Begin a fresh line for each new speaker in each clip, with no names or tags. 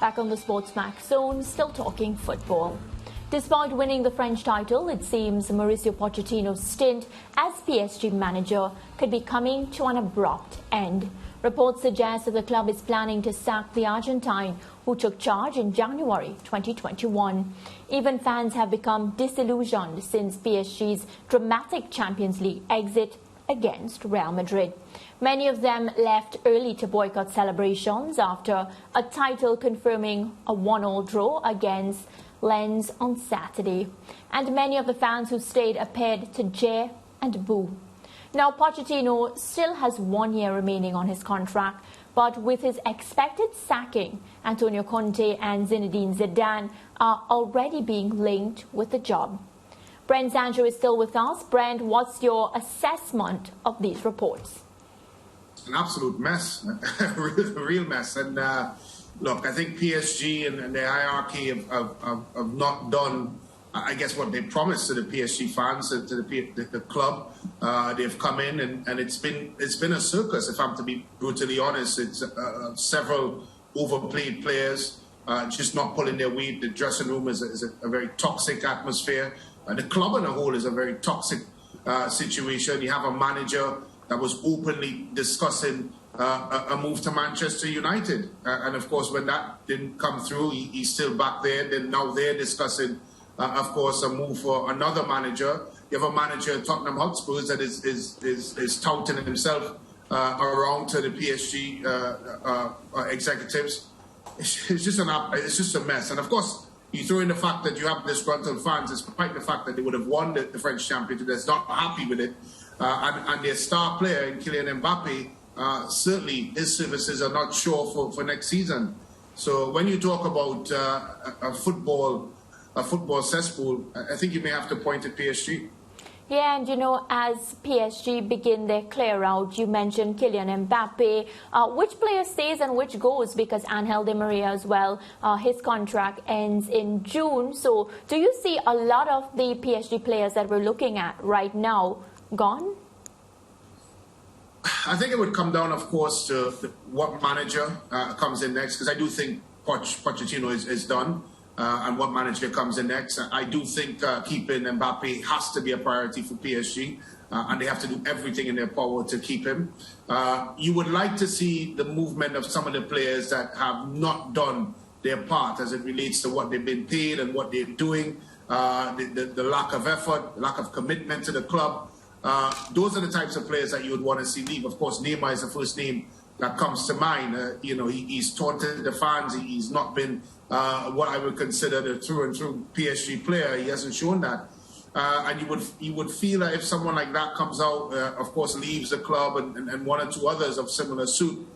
Back on the SportsMax Zone, still talking football. Despite winning the French title, it seems Mauricio Pochettino's stint as PSG manager could be coming to an abrupt end. Reports suggest that the club is planning to sack the Argentine, who took charge in January 2021. Even fans have become disillusioned since PSG's dramatic Champions League exit against Real Madrid. Many of them left early to boycott celebrations after a title confirming a 1-1 draw against Lens on Saturday. And many of the fans who stayed appeared to jeer and boo. Now, Pochettino still has 1 year remaining on his contract, but with his expected sacking, Antonio Conte and Zinedine Zidane are already being linked with the job. Brent Sancho is still with us. Brent, what's your assessment of these reports?
It's an absolute mess, a real mess. And look, I think PSG and the hierarchy have not done, I guess, what they promised to the PSG fans, to the club. They've come in and it's been a circus, if I'm to be brutally honest. It's several overplayed players just not pulling their weight. The dressing room is a very toxic atmosphere. The club on a whole is a very toxic situation. You have a manager that was openly discussing a move to Manchester United. And of course, when that didn't come through, he's still back there. Then now they're discussing, of course, a move for another manager. You have a manager at Tottenham Hotspurs that is touting himself around to the PSG executives. It's just a mess. And of course, you throw in the fact that you have disgruntled fans, despite the fact that they would have won the French championship, that's not happy with it. And their star player, Kylian Mbappe, certainly his services are not sure for next season. So when you talk about a football cesspool, I think you may have to point at PSG.
Yeah, and you know, as PSG begin their clear out, you mentioned Kylian Mbappe. Which player stays and which goes? Because Angel Di Maria as well, his contract ends in June. So do you see a lot of the PSG players that we're looking at right now gone?
I think it would come down, of course, to what manager comes in next, because I do think Pochettino is done. And what manager comes in next. I do think keeping Mbappe has to be a priority for PSG, and they have to do everything in their power to keep him. You would like to see the movement of some of the players that have not done their part as it relates to what they've been paid and what they're doing, the lack of effort, lack of commitment to the club. Those are the types of players that you would want to see leave. Of course, Neymar is the first name that comes to mind. He's taunted the fans. He's not been what I would consider the through and through PSG player. He hasn't shown that. And you would feel that if someone like that comes out, of course, leaves the club and one or two others of similar suit,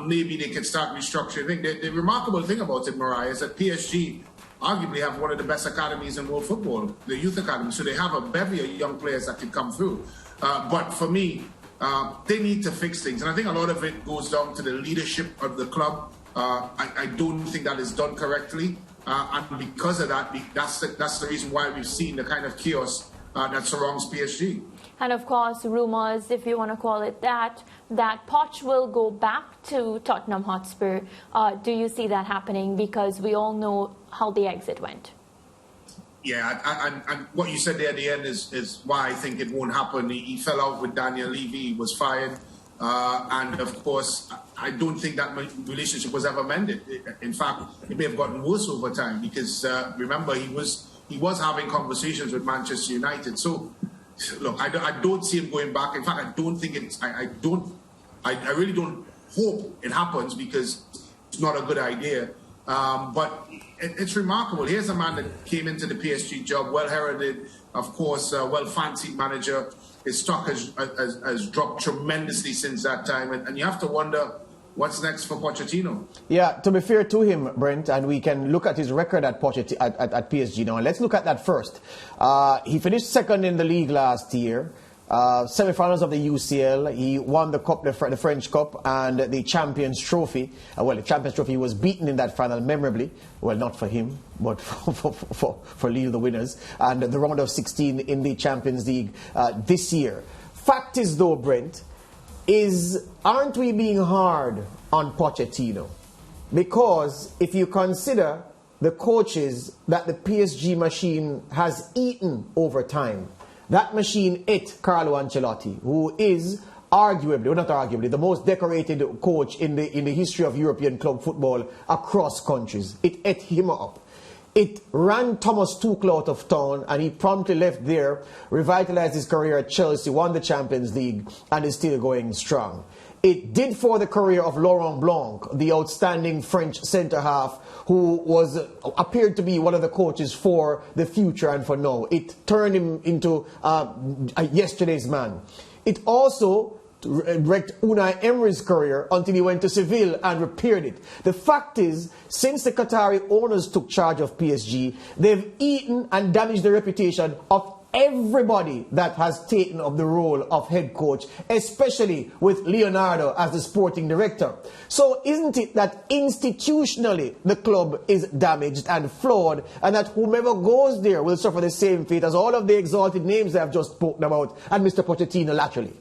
maybe they can start restructuring. I think the remarkable thing about it, Mariah, is that PSG arguably have one of the best academies in world football, the youth academy. So they have a bevy of young players that can come through. But for me, they need to fix things. And I think a lot of it goes down to the leadership of the club. I don't think that is done correctly. And because of that, that's the reason why we've seen the kind of chaos that surrounds PSG.
And of course, rumours, if you want to call it that Poch will go back to Tottenham Hotspur. Do you see that happening? Because we all know how the exit went.
Yeah, and what you said there at the end is why I think it won't happen. He fell out with Daniel Levy, he was fired. And of course, I don't think that relationship was ever mended. In fact, it may have gotten worse over time because remember, he was having conversations with Manchester United. So, look, I don't see him going back. In fact, I don't think it's. I really don't hope it happens because it's not a good idea. But it's remarkable. Here's a man that came into the PSG job, well-heralded, of course, well-fancied manager. His stock has dropped tremendously since that time. And you have to wonder what's next for Pochettino.
Yeah, to be fair to him, Brent, and we can look at his record at PSG now. And let's look at that first. He finished second in the league last year. Semi-finals of the UCL. He won the cup, the French Cup, and the Champions Trophy. Well, the Champions Trophy was beaten in that final memorably. Well, not for him, but for Lille, the winners. And the round of 16 in the Champions League this year. Fact is, though, Brent, aren't we being hard on Pochettino? Because if you consider the coaches that the PSG machine has eaten over time, that machine ate Carlo Ancelotti, who is arguably, well, not arguably, the most decorated coach in the history of European club football across countries. It ate him up. It ran Thomas Tuchel out of town, and he promptly left there, revitalized his career at Chelsea, won the Champions League, and is still going strong. It did for the career of Laurent Blanc, the outstanding French centre-half, who appeared to be one of the coaches for the future and for now. It turned him into yesterday's man. It also wrecked Unai Emery's career until he went to Seville and repaired it. The fact is, since the Qatari owners took charge of PSG, they've eaten and damaged the reputation of everybody that has taken up the role of head coach, especially with Leonardo as the sporting director. So isn't it that institutionally the club is damaged and flawed, and that whomever goes there will suffer the same fate as all of the exalted names I've just spoken about and Mr. Pochettino laterally?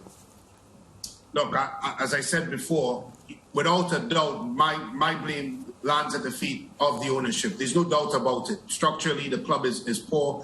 Look, as I said before, without a doubt, my blame lands at the feet of the ownership. There's no doubt about it. Structurally, the club is poor.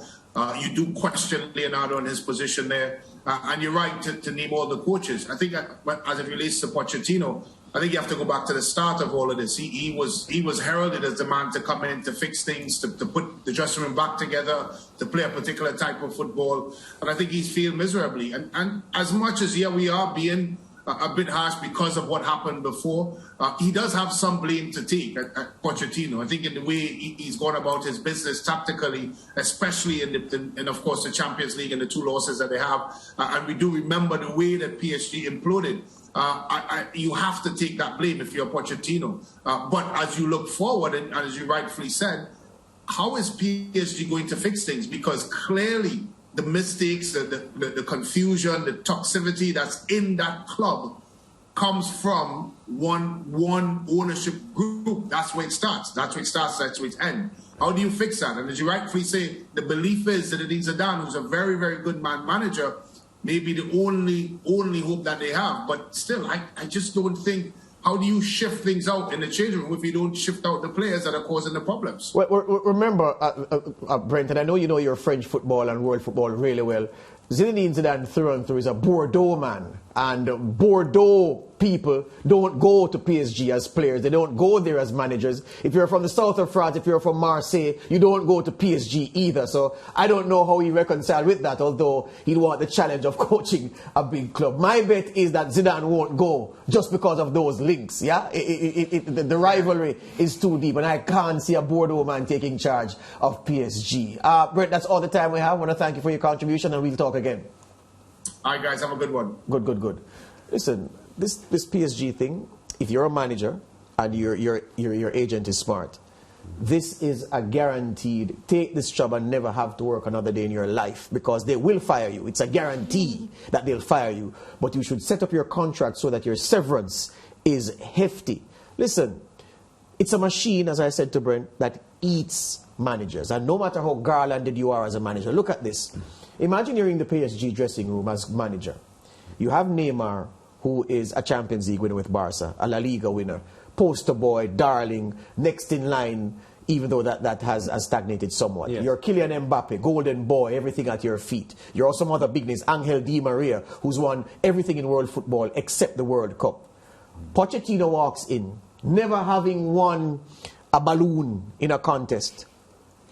You do question Leonardo and his position there. And you're right to name all the coaches. I think as it relates to Pochettino, I think you have to go back to the start of all of this. He was heralded as the man to come in, to fix things, to put the dressing room back together, to play a particular type of football. And I think he's failed miserably. And as much as, we are being a bit harsh because of what happened before, he does have some blame to take at Pochettino. I think in the way he's gone about his business tactically, especially in of course, the Champions League and the 2 losses that they have. And we do remember the way that PSG imploded. You have to take that blame if you're Pochettino. But as you look forward, and as you rightfully said, how is PSG going to fix things? Because clearly, the mistakes, the confusion, the toxicity that's in that club comes from one ownership group. That's where it starts. That's where it ends. How do you fix that? And as you rightfully say, the belief is that Zinedine Zidane, who's a very, very good manager, may be the only hope that they have. But still, I just don't think, how do you shift things out in the changing room if you don't shift out the players that are causing the problems?
Well, remember, Brent, and I know you know your French football and world football really well. Zinedine Zidane through and through is a Bordeaux man. And Bordeaux people don't go to PSG as players. They don't go there as managers. If you're from the south of France, if you're from Marseille, you don't go to PSG either. So I don't know how he reconciled with that, although he'd want the challenge of coaching a big club. My bet is that Zidane won't go just because of those links. Yeah, the rivalry is too deep, and I can't see a Bordeaux man taking charge of PSG. Brent, that's all the time we have. I want to thank you for your contribution, and we'll talk again.
All right, guys, have a good one.
Good. Listen, this PSG thing, if you're a manager and your agent is smart, this is a guaranteed take this job and never have to work another day in your life, because they will fire you. It's a guarantee that they'll fire you. But you should set up your contract so that your severance is hefty. Listen, it's a machine, as I said to Brent, that eats managers. And no matter how garlanded you are as a manager, look at this. Imagine you're in the PSG dressing room as manager. You have Neymar, who is a Champions League winner with Barca, a La Liga winner, poster boy, darling, next in line, even though that has stagnated somewhat. Yes. You're Kylian Mbappe, golden boy, everything at your feet. You're also some other big names, Angel Di Maria, who's won everything in world football except the World Cup. Pochettino walks in, never having won a balloon in a contest,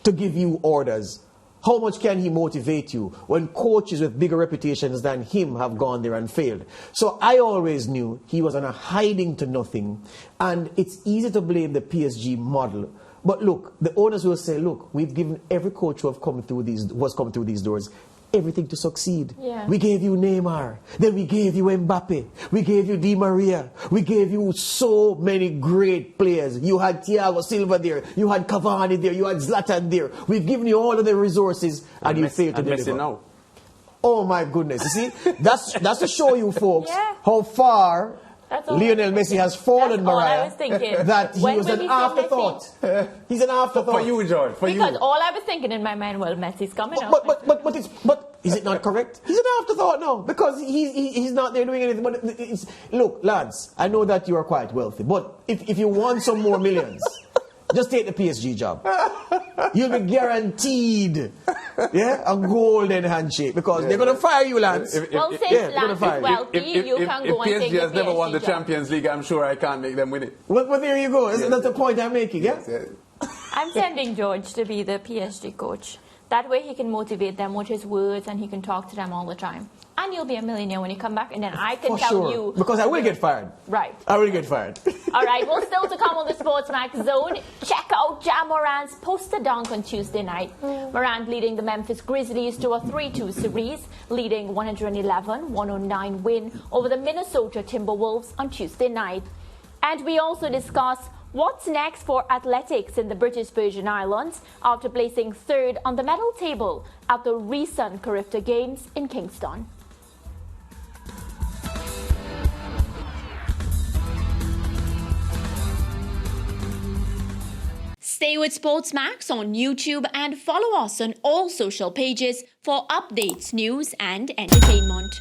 to give you orders. How much can he motivate you when coaches with bigger reputations than him have gone there and failed? So I always knew he was on a hiding to nothing. And it's easy to blame the PSG model. But look, the owners will say, look, we've given every coach who has come through these doors everything to succeed.
Yeah.
We gave you Neymar, then we gave you Mbappe, we gave you Di Maria, we gave you so many great players. You had Thiago Silva there, you had Cavani there, you had Zlatan there. We've given you all of the resources and you failed to deliver.
Now.
Oh my goodness, you see, that's to show you folks how far Lionel Messi has fallen, Mariah, that he was an afterthought. He's an afterthought.
For you, George.
Because all I was thinking in my mind, well, Messi's coming up.
But is it not correct? He's an afterthought now because he's not there doing anything. But look, lads, I know that you are quite wealthy, but if you want some more millions, just take the PSG job. You'll be guaranteed, a golden handshake because they're going to fire you, lads.
Since Lance is wealthy, you can go and take the
PSG has never
PSG
won the
job.
Champions League, I'm sure I can't make them win it.
Well, there you go. That's the point I'm making, yeah?
Yes.
I'm sending George to be the PSG coach. That way he can motivate them with his words and he can talk to them all the time. And you'll be a millionaire when you come back, and then I can tell you.
Because I will get fired.
Right.
I will get fired.
All right, well, still to come on the SportsMax Zone, check out Ja Morant's poster dunk on Tuesday night. Morant leading the Memphis Grizzlies to a 3-2 series, leading 111-109 win over the Minnesota Timberwolves on Tuesday night. And we also discuss what's next for athletics in the British Virgin Islands after placing third on the medal table at the recent Carifta Games in Kingston. Stay with SportsMax on YouTube and follow us on all social pages for updates, news and entertainment.